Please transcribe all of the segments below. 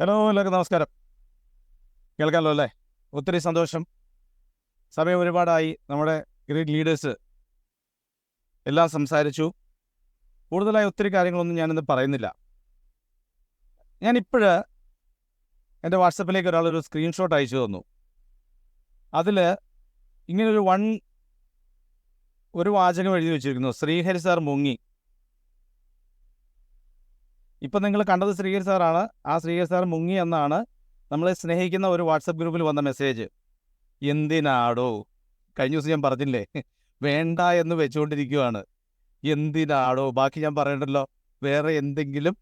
Hello, എല്ലാവർക്കും നമസ്കാരം. കേൾക്കാമല്ലോ അല്ലേ? ഒത്തിരി സന്തോഷം. സമയം ഒരുപാടായി. നമ്മുടെ ഗ്രേറ്റ് ലീഡേഴ്സ് എല്ലാം സംസാരിച്ചു. കൂടുതലായി ഒത്തിരി കാര്യങ്ങളൊന്നും ഞാനിന്ന് പറയുന്നില്ല. ഞാനിപ്പോൾ എൻ്റെ വാട്സപ്പിലേക്ക് ഒരാളൊരു സ്ക്രീൻഷോട്ട് അയച്ചു തന്നു. അതിൽ ഇങ്ങനൊരു ഒരു വാചകം എഴുതി വെച്ചിരിക്കുന്നു: ശ്രീഹരി സാർ മുങ്ങി. ഇപ്പം നിങ്ങൾ കണ്ടത് ശ്രീഹരി സാറാണ്. ആ ശ്രീഹരി സാർ മുങ്ങി എന്നാണ് നമ്മളെ സ്നേഹിക്കുന്ന ഒരു വാട്സപ്പ് ഗ്രൂപ്പിൽ വന്ന മെസ്സേജ്. എന്തിനാടോ? കഴിഞ്ഞ ദിവസം ഞാൻ പറഞ്ഞില്ലേ, വേണ്ട എന്ന് വെച്ചുകൊണ്ടിരിക്കുകയാണ്. എന്തിനാടോ? ബാക്കി ഞാൻ പറയണ്ടല്ലോ, വേറെ എന്തെങ്കിലും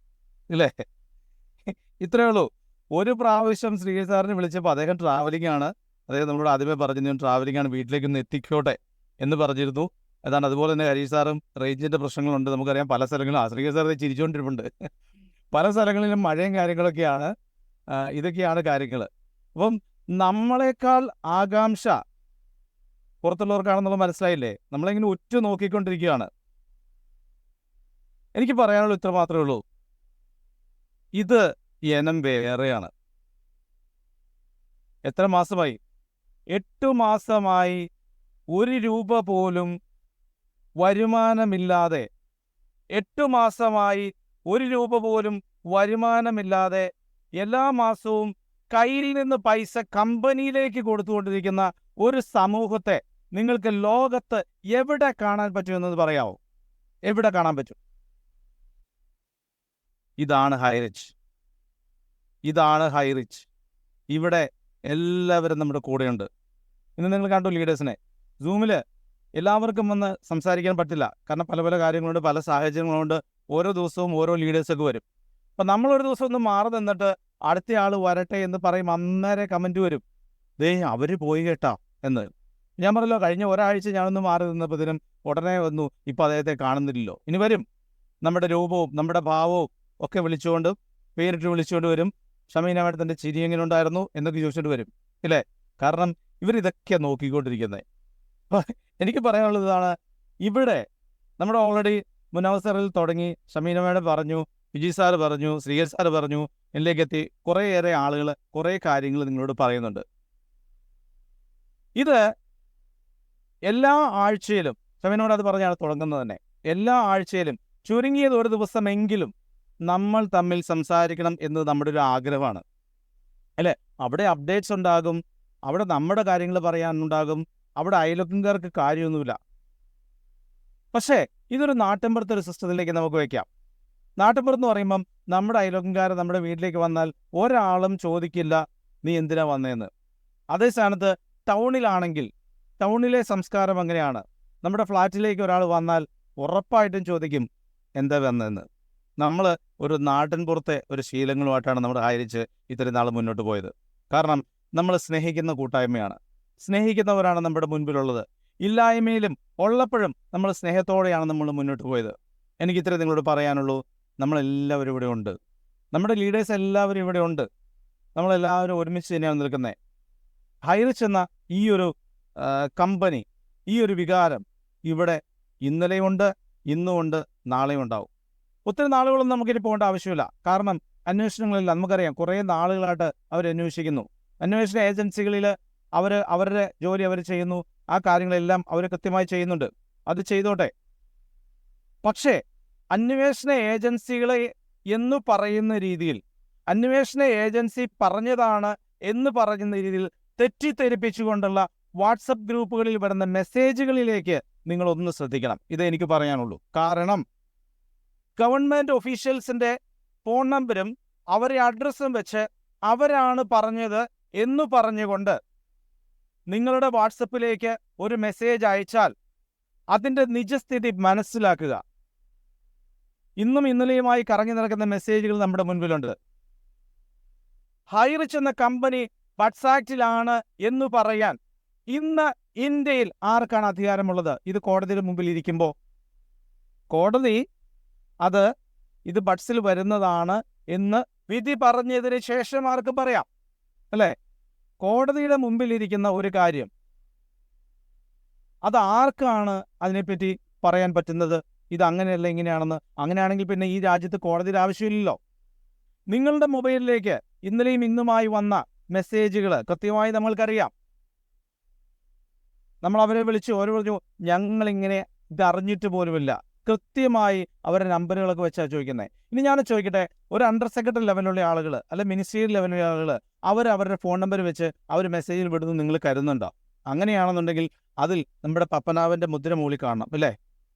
ഇല്ലേ? ഇത്രയേ ഉള്ളൂ. ഒരു പ്രാവശ്യം ശ്രീഹരി സാറിനെ വിളിച്ചപ്പോൾ അദ്ദേഹം ട്രാവലിംഗ് ആണ്. അദ്ദേഹം നമ്മളോട് ആദ്യമേ പറഞ്ഞിരുന്നു ട്രാവലിംഗ് ആണ്, വീട്ടിലേക്കൊന്ന് എത്തിക്കോട്ടെ എന്ന് പറഞ്ഞിരുന്നു. അതാണ്. അതുപോലെ തന്നെ ഹരീഷ് സാറും റേഞ്ചിൻ്റെ പ്രശ്നങ്ങളുണ്ട്. നമുക്കറിയാം പല സ്ഥലങ്ങളിലും. ശ്രീഹരി സാർ ചിരിച്ചുകൊണ്ടിരിപ്പുണ്ട്. പല സ്ഥലങ്ങളിലും മഴയും കാര്യങ്ങളൊക്കെയാണ്. ഇതൊക്കെയാണ് കാര്യങ്ങൾ. അപ്പം നമ്മളെക്കാൾ ആകാംക്ഷ പുറത്തുള്ളവർക്കാണെന്നുള്ളത് മനസ്സിലായില്ലേ? നമ്മളിങ്ങനെ ഉറ്റു നോക്കിക്കൊണ്ടിരിക്കുകയാണ്. എനിക്ക് പറയാനുള്ള ഇത്ര മാത്രമേ ഉള്ളൂ. ഇത് ഇനം വേറെയാണ്. എത്ര മാസമായി? 8 മാസമായി 1 രൂപ പോലും വരുമാനമില്ലാതെ, 8 മാസമായി 1 രൂപ പോലും വരുമാനമില്ലാതെ എല്ലാ മാസവും കയ്യിൽ നിന്ന് പൈസ കമ്പനിയിലേക്ക് കൊടുത്തുകൊണ്ടിരിക്കുന്ന ഒരു സമൂഹത്തെ നിങ്ങൾക്ക് ലോകത്ത് എവിടെ കാണാൻ പറ്റുമെന്നത് പറയാമോ? എവിടെ കാണാൻ പറ്റും? ഇതാണ് ഹൈറിച്ച്. ഇതാണ് ഹൈറിച്ച്. ഇവിടെ എല്ലാവരും നമ്മുടെ കൂടെയുണ്ട്. ഇന്ന് നിങ്ങൾ കണ്ടു ലീഡേഴ്സിനെ. സൂമിൽ എല്ലാവർക്കും വന്ന് സംസാരിക്കാൻ പറ്റില്ല. കാരണം പല പല കാര്യങ്ങളുണ്ട്, പല സാഹചര്യങ്ങളുണ്ട്. ഓരോ ദിവസവും ഓരോ ലീഡേഴ്സൊക്കെ വരും. അപ്പം നമ്മളൊരു ദിവസം ഒന്ന് മാറി നിന്നിട്ട് അടുത്ത ആൾ വരട്ടെ എന്ന് പറയും. അന്നേരം കമൻറ്റ് വരും, ദേ അവർ പോയി കേട്ടാ എന്ന്. ഞാൻ പറഞ്ഞല്ലോ, കഴിഞ്ഞ ഒരാഴ്ച ഞാനൊന്ന് മാറി നിന്നപ്പോഴത്തേനും ഉടനെ വന്നു, ഇപ്പം അദ്ദേഹത്തെ കാണുന്നില്ലല്ലോ. ഇനി വരും. നമ്മുടെ രൂപവും നമ്മുടെ ഭാവവും ഒക്കെ വിളിച്ചുകൊണ്ട്, പേരിട്ട് വിളിച്ചുകൊണ്ട് വരും. ഷമീന മാഡത്തിൻ്റെ ചിരി എങ്ങനെ ഉണ്ടായിരുന്നു എന്നൊക്കെ ചോദിച്ചുകൊണ്ട് വരും, ഇല്ലേ? കാരണം ഇവരിതൊക്കെ നോക്കിക്കൊണ്ടിരിക്കുന്നത്. എനിക്ക് പറയാനുള്ളത് ഇതാണ്. ഇവിടെ നമ്മുടെ ഓൾറെഡി മുനവസറിൽ തുടങ്ങി, ഷമീന മാഡം പറഞ്ഞു, വിജയ് സാറ് പറഞ്ഞു, ശ്രീഹരി സാറ് പറഞ്ഞു, എന്നിലേക്ക് എത്തി കുറേയേറെ ആളുകൾ കുറേ കാര്യങ്ങൾ നിങ്ങളോട് പറയുന്നുണ്ട്. ഇത് എല്ലാ ആഴ്ചയിലും, ഷമീനോട് അത് പറഞ്ഞാണ് തുടങ്ങുന്നത് തന്നെ, എല്ലാ ആഴ്ചയിലും ചുരുങ്ങിയത് ഒരു ദിവസമെങ്കിലും നമ്മൾ തമ്മിൽ സംസാരിക്കണം എന്ന് നമ്മുടെ ഒരു ആഗ്രഹമാണ്, അല്ലേ? അവിടെ അപ്ഡേറ്റ്സ് ഉണ്ടാകും, അവിടെ നമ്മുടെ കാര്യങ്ങൾ പറയാനുണ്ടാകും, അവിടെ അയൽവക്കക്കാർക്ക് കാര്യമൊന്നുമില്ല. പക്ഷേ ഇതൊരു നാട്ടിൻപുറത്തൊരു സിസ്റ്റത്തിലേക്ക് നമുക്ക് വയ്ക്കാം. നാട്ടിൻപുറത്ത് പറയുമ്പം നമ്മുടെ അയൽവക്കക്കാർ നമ്മുടെ വീട്ടിലേക്ക് വന്നാൽ ഒരാളും ചോദിക്കില്ല നീ എന്തിനാ വന്നതെന്ന്. അതേ സ്ഥാനത്ത് ടൗണിലാണെങ്കിൽ, ടൗണിലെ സംസ്കാരം അങ്ങനെയാണ്. നമ്മുടെ ഫ്ലാറ്റിലേക്ക് ഒരാൾ വന്നാൽ ഉറപ്പായിട്ടും ചോദിക്കും എന്താ വന്നതെന്ന്. നമ്മൾ ഒരു നാട്ടിൻപുറത്തെ ഒരു ശീലങ്ങളുമായിട്ടാണ് നമ്മുടെ ഹൈറിച്ച് ഇത്രയും നാൾ മുന്നോട്ട് പോയത്. കാരണം നമ്മൾ സ്നേഹിക്കുന്ന കൂട്ടായ്മയാണ്, സ്നേഹിക്കുന്നവരാണ് നമ്മുടെ മുൻപിലുള്ളത്. ഇല്ലായ്മയിലും ഉള്ളപ്പോഴും നമ്മൾ സ്നേഹത്തോടെയാണ് നമ്മൾ മുന്നോട്ട് പോയത്. എനിക്കിത്രേ നിങ്ങളോട് പറയാനുള്ളൂ. നമ്മളെല്ലാവരും ഇവിടെ ഉണ്ട്. നമ്മുടെ ലീഡേഴ്സ് എല്ലാവരും ഇവിടെ ഉണ്ട്. നമ്മളെല്ലാവരും ഒരുമിച്ച് തന്നെയാണ് നിൽക്കുന്നത്. ഹൈറിച്ച് എന്ന ഈ ഒരു കമ്പനി, ഈ ഒരു വികാരം ഇവിടെ ഇന്നലെയുണ്ട്, ഇന്നുമുണ്ട്, നാളെയും ഉണ്ടാവും. ഒത്തിരി നാളുകളൊന്നും നമുക്കിനി പോകേണ്ട ആവശ്യമില്ല. കാരണം അന്വേഷണങ്ങളില്ല. നമുക്കറിയാം കുറേ നാളുകളായിട്ട് അവരന്വേഷിക്കുന്നു. അന്വേഷണ ഏജൻസികളിൽ അവരുടെ ജോലി അവർ ചെയ്യുന്നു. ആ കാര്യങ്ങളെല്ലാം അവർ കൃത്യമായി ചെയ്യുന്നുണ്ട്. അത് ചെയ്തോട്ടെ. പക്ഷേ അന്വേഷണ ഏജൻസികളെ എന്ന് പറയുന്ന രീതിയിൽ, അന്വേഷണ ഏജൻസി പറഞ്ഞതാണ് എന്ന് പറയുന്ന രീതിയിൽ തെറ്റിദ്ധരിപ്പിച്ചുകൊണ്ടുള്ള വാട്സപ്പ് ഗ്രൂപ്പുകളിൽ വരുന്ന മെസ്സേജുകളിലേക്ക് നിങ്ങളൊന്ന് ശ്രദ്ധിക്കണം. ഇതേ എനിക്ക് പറയാനുള്ളൂ. കാരണം ഗവൺമെൻറ് ഒഫീഷ്യൽസിൻ്റെ ഫോൺ നമ്പരും അവരെ അഡ്രസ്സും വെച്ച് അവരാണ് പറഞ്ഞത് എന്ന് പറഞ്ഞുകൊണ്ട് നിങ്ങളുടെ വാട്സപ്പിലേക്ക് ഒരു മെസ്സേജ് അയച്ചാൽ അതിൻ്റെ നിജസ്ഥിതി മനസ്സിലാക്കുക. ഇന്നും ഇന്നലെയുമായി കറങ്ങി നടക്കുന്ന മെസ്സേജുകൾ നമ്മുടെ മുൻപിലുണ്ട്. ഹൈറിച്ച് എന്ന കമ്പനി ബഡ്സ് ആക്റ്റിലാണ് എന്ന് പറയാൻ ഇന്ന് ഇന്ത്യയിൽ ആർക്കാണ് അധികാരമുള്ളത്? ഇത് കോടതിയുടെ മുമ്പിൽ ഇരിക്കുമ്പോൾ കോടതി ഇത് ബഡ്സിൽ വരുന്നതാണ് എന്ന് വിധി പറഞ്ഞതിന് ശേഷം ആർക്കും പറയാം, അല്ലേ? കോടതിയുടെ മുമ്പിലിരിക്കുന്ന ഒരു കാര്യം, അത് ആർക്കാണ് അതിനെപ്പറ്റി പറയാൻ പറ്റുന്നത്? ഇത് അങ്ങനെയല്ല ഇങ്ങനെയാണെന്ന്. അങ്ങനെയാണെങ്കിൽ പിന്നെ ഈ രാജ്യത്ത് കോടതിയുടെ ആവശ്യമില്ലല്ലോ. നിങ്ങളുടെ മൊബൈലിലേക്ക് ഇന്നലെയും ഇന്നുമായി വന്ന മെസ്സേജുകൾ കൃത്യമായി നമ്മൾക്കറിയാം. നമ്മൾ അവരെ വിളിച്ചു, അവർ പറഞ്ഞു ഞങ്ങളിങ്ങനെ ഇതറിഞ്ഞിട്ട് പോലുമില്ല. കൃത്യമായി അവരുടെ നമ്പറുകളൊക്കെ വെച്ചാണ് ചോദിക്കുന്നത്. ഇനി ഞാൻ ചോദിക്കട്ടെ, ഒരു അണ്ടർ സെക്രട്ടറി ലെവലുള്ള ആളുകൾ അല്ലെ മിനിസ്ട്രിയൽ ലെവലുള്ള ആളുകൾ അവരുടെ ഫോൺ നമ്പർ വെച്ച് അവർ മെസ്സേജിൽ വിടുന്നു നിങ്ങൾ കരുതുന്നുണ്ടോ? അങ്ങനെയാണെന്നുണ്ടെങ്കിൽ അതിൽ നമ്മുടെ പപ്പനാവൻ്റെ മുദ്ര മുകളിൽ കാണണം, അല്ലേ?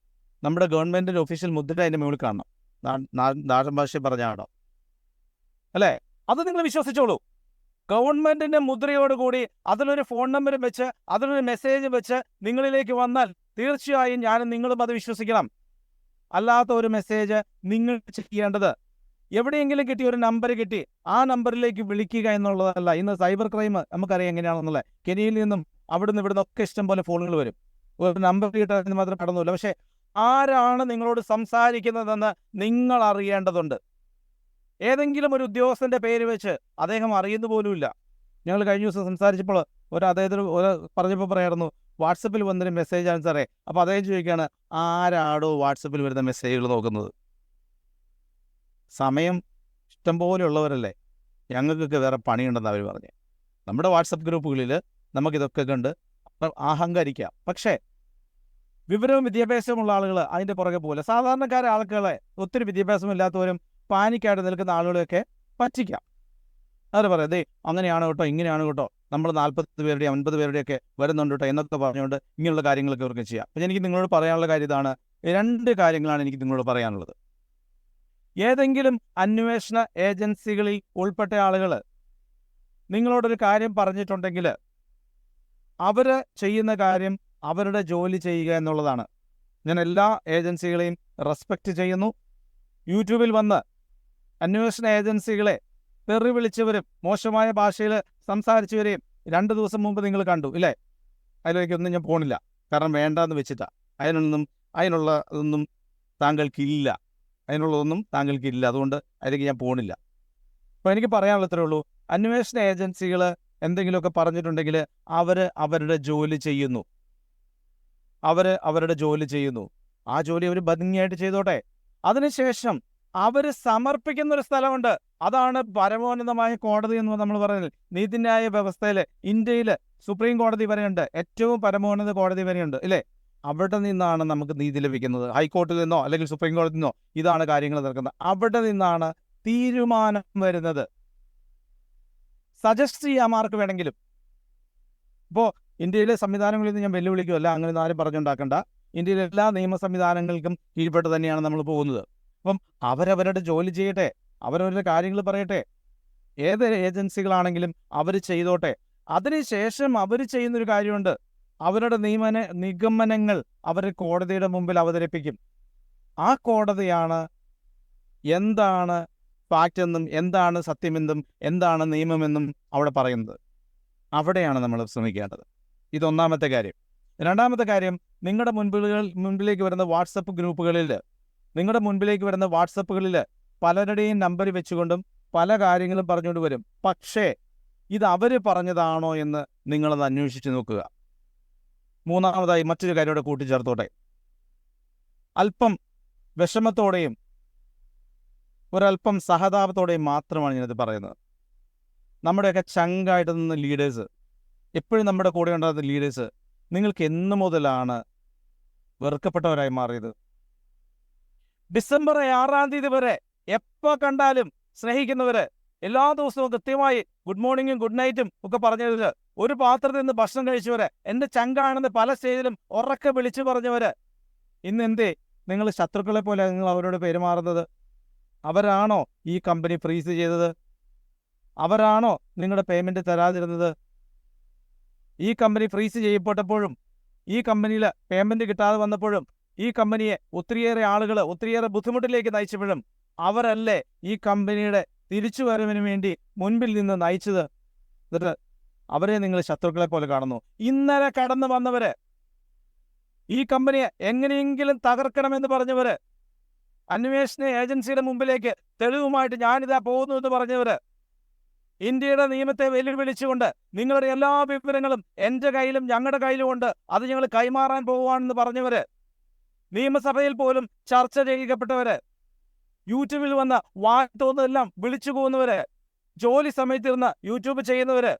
നമ്മുടെ ഗവൺമെൻറ്റിൻ്റെ ഒഫീഷ്യൽ മുദ്ര അതിൻ്റെ മുകളിൽ കാണണം. നാടൻ ഭാഷ പറഞ്ഞാണോ, അല്ലേ? അത് നിങ്ങൾ വിശ്വസിച്ചോളൂ. ഗവൺമെൻറ്റിൻ്റെ മുദ്രയോടുകൂടി അതിലൊരു ഫോൺ നമ്പറും വെച്ച് അതിലൊരു മെസ്സേജും വെച്ച് നിങ്ങളിലേക്ക് വന്നാൽ തീർച്ചയായും ഞാനും നിങ്ങളും അത് വിശ്വസിക്കണം. അല്ലാത്ത ഒരു മെസ്സേജ് നിങ്ങൾ ചെയ്യേണ്ടത് എവിടെയെങ്കിലും കിട്ടി, ഒരു നമ്പർ കിട്ടി, ആ നമ്പറിലേക്ക് വിളിക്കുക എന്നുള്ളതല്ല. ഇന്ന് സൈബർ ക്രൈം നമുക്കറിയാം എങ്ങനെയാണെന്നുള്ളത്. കെനിയയിൽ നിന്നും അവിടുന്ന് ഇവിടുന്ന് ഒക്കെ ഇഷ്ടം പോലെ ഫോണുകൾ വരും. ഒരു നമ്പർ കിട്ടാൻ മാത്രം കടന്നില്ല. പക്ഷേ ആരാണ് നിങ്ങളോട് സംസാരിക്കുന്നതെന്ന് നിങ്ങൾ അറിയേണ്ടതുണ്ട്. ഏതെങ്കിലും ഒരു ഉദ്യോഗസ്ഥൻ്റെ പേര് വെച്ച് അദ്ദേഹം അറിയുന്ന പോലുമില്ല. ഞങ്ങൾ കഴിഞ്ഞ ദിവസം സംസാരിച്ചപ്പോൾ അദ്ദേഹത്തിന് പറഞ്ഞപ്പോൾ പറയായിരുന്നു വാട്സപ്പിൽ വന്നൊരു മെസ്സേജാണ് സാറേ. അപ്പോൾ അദ്ദേഹം ചോദിക്കുകയാണ്, ആരാടോ വാട്സപ്പിൽ വരുന്ന മെസ്സേജുകൾ നോക്കുന്നത്? സമയം ഇഷ്ടം പോലെ ഉള്ളവരല്ലേ, ഞങ്ങൾക്കൊക്കെ വേറെ പണിയുണ്ടെന്ന് അവർ പറഞ്ഞു. നമ്മുടെ വാട്സപ്പ് ഗ്രൂപ്പുകളിൽ നമുക്കിതൊക്കെ കണ്ട് അഹങ്കരിക്കാം. പക്ഷേ വിവരവും വിദ്യാഭ്യാസമുള്ള ആളുകൾ അതിൻ്റെ പുറകെ പോലെ സാധാരണക്കാരെ ആളുകളെ, ഒത്തിരി വിദ്യാഭ്യാസമില്ലാത്തവരും പാനിക്കായിട്ട് നിൽക്കുന്ന ആളുകളെയൊക്കെ പറ്റിക്കാം. അവർ പറയാം, ദേ അങ്ങനെയാണ് കേട്ടോ, ഇങ്ങനെയാണ് കേട്ടോ, നമ്മൾ 40 പേരുടെയും 50 പേരുടെയൊക്കെ വരുന്നുണ്ട് കേട്ടോ എന്നൊക്കെ പറഞ്ഞുകൊണ്ട് ഇങ്ങനെയുള്ള കാര്യങ്ങളൊക്കെ അവർക്ക് ചെയ്യാം. അപ്പം എനിക്ക് നിങ്ങളോട് പറയാനുള്ള കാര്യം ഇതാണ്. 2 കാര്യങ്ങളാണ് എനിക്ക് നിങ്ങളോട് പറയാനുള്ളത്. ഏതെങ്കിലും അന്വേഷണ ഏജൻസികളിൽ ഉൾപ്പെട്ട ആളുകൾ നിങ്ങളോടൊരു കാര്യം പറഞ്ഞിട്ടുണ്ടെങ്കിൽ അവർ ചെയ്യുന്ന കാര്യം അവരുടെ ജോലി ചെയ്യുക എന്നുള്ളതാണ്. ഞാൻ എല്ലാ ഏജൻസികളെയും റെസ്പെക്റ്റ് ചെയ്യുന്നു. യൂട്യൂബിൽ വന്ന് അന്വേഷണ ഏജൻസികളെ തെറി വിളിച്ചവരും മോശമായ ഭാഷയിൽ സംസാരിച്ചവരെയും 2 ദിവസം മുമ്പ് നിങ്ങൾ കണ്ടു, ഇല്ലേ? അതിലേക്കൊന്നും ഞാൻ പോണില്ല, കാരണം വേണ്ടാന്ന് വെച്ചിട്ടാണ്. അതിനുള്ളതൊന്നും താങ്കൾക്കില്ല. അതുകൊണ്ട് അതിലേക്ക് ഞാൻ പോണില്ല. അപ്പോൾ എനിക്ക് പറയാനുള്ള ഇത്രേ ഉള്ളൂ. അന്വേഷണ ഏജൻസികൾ എന്തെങ്കിലുമൊക്കെ പറഞ്ഞിട്ടുണ്ടെങ്കിൽ അവർ അവരുടെ ജോലി ചെയ്യുന്നു. ആ ജോലി അവർ ഭംഗിയായിട്ട് ചെയ്തോട്ടെ. അതിനുശേഷം അവർ സമർപ്പിക്കുന്നൊരു സ്ഥലമുണ്ട്. അതാണ് പരമോന്നതമായ കോടതി എന്ന് നമ്മൾ പറയുന്നത്. നീതിന്യായ വ്യവസ്ഥയിൽ ഇന്ത്യയിൽ സുപ്രീം കോടതി വരെയുണ്ട്, ഏറ്റവും പരമോന്നത കോടതി വരെയുണ്ട്, ഇല്ലേ? അവിടെ നിന്നാണ് നമുക്ക് നീതി ലഭിക്കുന്നത്. ഹൈക്കോർട്ടിൽ നിന്നോ അല്ലെങ്കിൽ സുപ്രീം കോടതിയിൽ നിന്നോ ഇതാണ് കാര്യങ്ങൾ നടക്കുന്നത്. അവിടെ നിന്നാണ് തീരുമാനം വരുന്നത്. സജസ്റ്റ് ചെയ്യാം ആർക്ക് വേണമെങ്കിലും. ഇപ്പോൾ ഇന്ത്യയിലെ സംവിധാനങ്ങളിൽ നിന്ന് ഞാൻ വെല്ലുവിളിക്കുമല്ല, അങ്ങനെ ആരും പറഞ്ഞുണ്ടാക്കണ്ട. ഇന്ത്യയിലെ എല്ലാ നിയമ സംവിധാനങ്ങൾക്കും കീഴ്പ്പെട്ട് തന്നെയാണ് നമ്മൾ പോകുന്നത്. അപ്പം അവരവരുടെ ജോലി ചെയ്യട്ടെ, അവരവരുടെ കാര്യങ്ങൾ പറയട്ടെ. ഏത് ഏജൻസികളാണെങ്കിലും അവർ ചെയ്തോട്ടെ. അതിനുശേഷം അവർ ചെയ്യുന്നൊരു കാര്യമുണ്ട്. അവരുടെ നിഗമനങ്ങൾ അവർ കോടതിയുടെ മുമ്പിൽ അവതരിപ്പിക്കും. ആ കോടതിയാണ് എന്താണ് ഫാക്റ്റ് എന്നും എന്താണ് സത്യമെന്നും എന്താണ് നിയമമെന്നും അവിടെ പറയുന്നത്. അവിടെയാണ് നമ്മൾ ശ്രമിക്കേണ്ടത്. ഇതൊന്നാമത്തെ കാര്യം. രണ്ടാമത്തെ കാര്യം, നിങ്ങളുടെ മുൻപിലേക്ക് വരുന്ന വാട്സപ്പുകളിൽ പലരുടെയും നമ്പർ വെച്ചുകൊണ്ടും പല കാര്യങ്ങളും പറഞ്ഞുകൊണ്ട് വരും. പക്ഷേ ഇത് അവർ പറഞ്ഞതാണോ എന്ന് നിങ്ങളത് അന്വേഷിച്ച് നോക്കുക. മൂന്നാമതായി മറ്റൊരു കാര്യം കൂടെ കൂട്ടിച്ചേർത്തോട്ടെ. അല്പം വിഷമത്തോടെയും ഒരല്പം സഹതാപത്തോടെയും മാത്രമാണ് ഞാനത് പറയുന്നത്. നമ്മുടെയൊക്കെ ചങ്കായിട്ട് നിന്ന ലീഡേഴ്സ്, എപ്പോഴും നമ്മുടെ കൂടെ ഉണ്ടാകുന്ന ലീഡേഴ്സ്, നിങ്ങൾക്ക് എന്ന് മുതലാണ് വെറുക്കപ്പെട്ടവരായി മാറിയത്? ഡിസംബർ 6-ാം തീയതി വരെ എപ്പോൾ കണ്ടാലും സ്നേഹിക്കുന്നവര്, എല്ലാ ദിവസവും കൃത്യമായി ഗുഡ് മോർണിംഗും ഗുഡ് നൈറ്റും ഒക്കെ പറഞ്ഞവര്, ഒരു പാത്രത്തിൽ നിന്ന് ഭക്ഷണം കഴിച്ചവര്, എൻ്റെ ചങ്കാണെന്ന് പല സ്റ്റേജിലും ഉറക്കെ വിളിച്ചു പറഞ്ഞവര്, ഇന്ന് എന്തേ നിങ്ങൾ ശത്രുക്കളെ പോലെ നിങ്ങൾ അവരോട് പെരുമാറുന്നത്? അവരാണോ ഈ കമ്പനി ഫ്രീസ് ചെയ്തത്? അവരാണോ നിങ്ങളുടെ പേയ്മെൻറ്റ് തരാതിരുന്നത്? ഈ കമ്പനി ഫ്രീസ് ചെയ്യപ്പെട്ടപ്പോഴും ഈ കമ്പനിയിൽ പേയ്മെൻറ്റ് കിട്ടാതെ വന്നപ്പോഴും ഈ കമ്പനിയെ ഒത്തിരിയേറെ ആളുകൾ ഒത്തിരിയേറെ ബുദ്ധിമുട്ടിലേക്ക് നയിച്ചപ്പോഴും അവരല്ലേ ഈ കമ്പനിയുടെ തിരിച്ചുവരവിന് വേണ്ടി മുൻപിൽ നിന്ന് നയിച്ചത്? എന്നിട്ട് അവരെ നിങ്ങൾ ശത്രുക്കളെ പോലെ കാണുന്നു. ഇന്നലെ കടന്നു വന്നവര്, ഈ കമ്പനിയെ എങ്ങനെയെങ്കിലും തകർക്കണമെന്ന് പറഞ്ഞവര്, അന്വേഷണ ഏജൻസിയുടെ മുമ്പിലേക്ക് തെളിവുമായിട്ട് ഞാനിതാ പോകുന്നു എന്ന് പറഞ്ഞവര്, ഇന്ത്യയുടെ നിയമത്തെ വെല്ലുവിളിച്ചുകൊണ്ട് നിങ്ങളുടെ എല്ലാ വിവരങ്ങളും എൻ്റെ കയ്യിലും ഞങ്ങളുടെ കയ്യിലും ഉണ്ട്, അത് ഞങ്ങൾ കൈമാറാൻ പോവുകയാണെന്ന് പറഞ്ഞവര്, നിയമസഭയിൽ പോലും ചർച്ച ചെയ്യപ്പെട്ടവര്, യൂട്യൂബിൽ വന്ന വാഴ്ത്തോന്നെല്ലാം വിളിച്ചു പോകുന്നവര്, ജോലി സമയത്തിരുന്ന് യൂട്യൂബ് ചെയ്യുന്നവര്,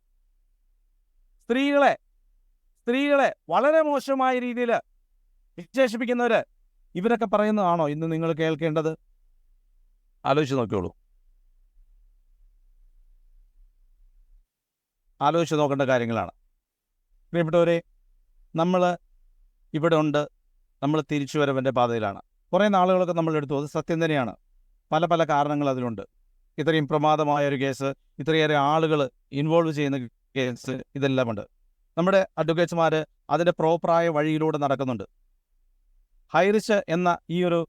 സ്ത്രീകളെ വളരെ മോശമായ രീതിയിൽ വിശേഷിപ്പിക്കുന്നവര്, ഇവരൊക്കെ പറയുന്നതാണോ ഇന്ന് നിങ്ങൾ കേൾക്കേണ്ടത്? ആലോചിച്ച് നോക്കിയോളൂ. ആലോചിച്ച് നോക്കേണ്ട കാര്യങ്ങളാണ്. പ്രിയപ്പെട്ടവരെ, നമ്മൾ ഇവിടെ ഉണ്ട്. നമ്മൾ തിരിച്ചുവരവിൻ്റെ പാതയിലാണ്. കുറേ നാളുകളൊക്കെ നമ്മൾ എടുത്തു. അത് സത്യം തന്നെയാണ്. പല പല കാരണങ്ങൾ അതിലുണ്ട്. ഇത്രയും പ്രമാദമായ ഒരു കേസ്, ഇത്രയേറെ ആളുകൾ ഇൻവോൾവ് ചെയ്യുന്ന കേസ്, ഇതെല്ലാം ഉണ്ട്. നമ്മുടെ അഡ്വക്കേറ്റ്സ്മാർ അതിൻ്റെ പ്രോപ്പറായ വഴിയിലൂടെ നടക്കുന്നുണ്ട്. ഹൈറിച്ച് എന്ന ഈ ഒരു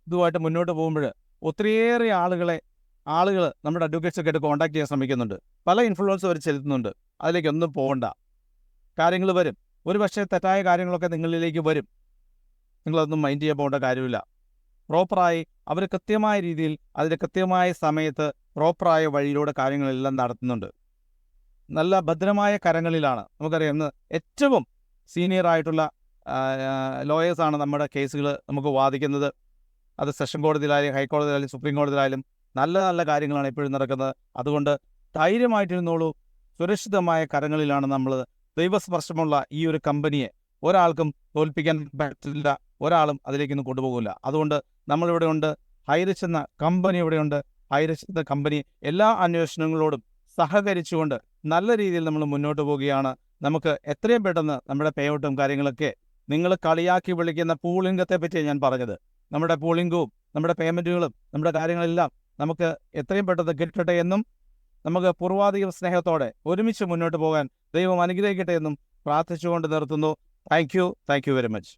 ഇതുമായിട്ട് മുന്നോട്ട് പോകുമ്പോൾ ഒത്തിരിയേറെ ആളുകൾ നമ്മുടെ അഡ്വക്കേറ്റ്സൊക്കെ ആയിട്ട് കോൺടാക്ട് ചെയ്യാൻ ശ്രമിക്കുന്നുണ്ട്. പല ഇൻഫ്ലുവൻസ് അവർ ചെലുത്തുന്നുണ്ട്. അതിലേക്കൊന്നും പോകണ്ട. കാര്യങ്ങൾ വരും. ഒരു പക്ഷേ തെറ്റായ കാര്യങ്ങളൊക്കെ നിങ്ങളിലേക്ക് വരും. നിങ്ങളതൊന്നും മൈൻഡ് ചെയ്യാൻ പോകേണ്ട കാര്യമില്ല. പ്രോപ്പറായി അവർ കൃത്യമായ രീതിയിൽ അതിൻ്റെ കൃത്യമായ സമയത്ത് പ്രോപ്പറായ വഴിയിലൂടെ കാര്യങ്ങളെല്ലാം നടത്തുന്നുണ്ട്. നല്ല ഭദ്രമായ കരങ്ങളിലാണ്. നമുക്കറിയാം, ഇന്ന് ഏറ്റവും സീനിയർ ആയിട്ടുള്ള ലോയേഴ്സാണ് നമ്മുടെ കേസുകൾ നമുക്ക് വാദിക്കുന്നത്. അത് സെഷൻ കോടതിയിലായാലും ഹൈക്കോടതിയിലായാലും സുപ്രീം കോടതിയിലായാലും നല്ല നല്ല കാര്യങ്ങളാണ് ഇപ്പോഴും നടക്കുന്നത്. അതുകൊണ്ട് ധൈര്യമായിട്ടിരുന്നോളൂ. സുരക്ഷിതമായ കരങ്ങളിലാണ് നമ്മൾ. ദൈവസ്പർശമുള്ള ഈ ഒരു കമ്പനിയെ ഒരാൾക്കും തോൽപ്പിക്കാൻ പറ്റില്ല. ഒരാളും അതിലേക്കൊന്നും കൊണ്ടുപോകില്ല. അതുകൊണ്ട് നമ്മളിവിടെ ഉണ്ട്. ഹൈറിച്ച് എന്ന കമ്പനി ഇവിടെയുണ്ട്. ഹൈറിച്ച് എന്ന കമ്പനി എല്ലാ അന്വേഷണങ്ങളോടും സഹകരിച്ചുകൊണ്ട് നല്ല രീതിയിൽ നമ്മൾ മുന്നോട്ട് പോവുകയാണ്. നമുക്ക് എത്രയും പെട്ടെന്ന് നമ്മുടെ പേ ഔട്ടും കാര്യങ്ങളൊക്കെ, നിങ്ങൾ കളിയാക്കി വിളിക്കുന്ന പൂളിംഗത്തെ പറ്റിയാണ് ഞാൻ പറഞ്ഞത്. നമ്മുടെ പൂളിംഗവും നമ്മുടെ പേയ്മെൻറ്റുകളും നമ്മുടെ കാര്യങ്ങളെല്ലാം നമുക്ക് എത്രയും പെട്ടെന്ന് കിട്ടട്ടെ എന്നും നമുക്ക് പൂർവാധികം സ്നേഹത്തോടെ ഒരുമിച്ച് മുന്നോട്ട് പോകാൻ ദൈവം അനുഗ്രഹിക്കട്ടെ എന്നും പ്രാർത്ഥിച്ചുകൊണ്ട് നിർത്തുന്നു. Thank you very much.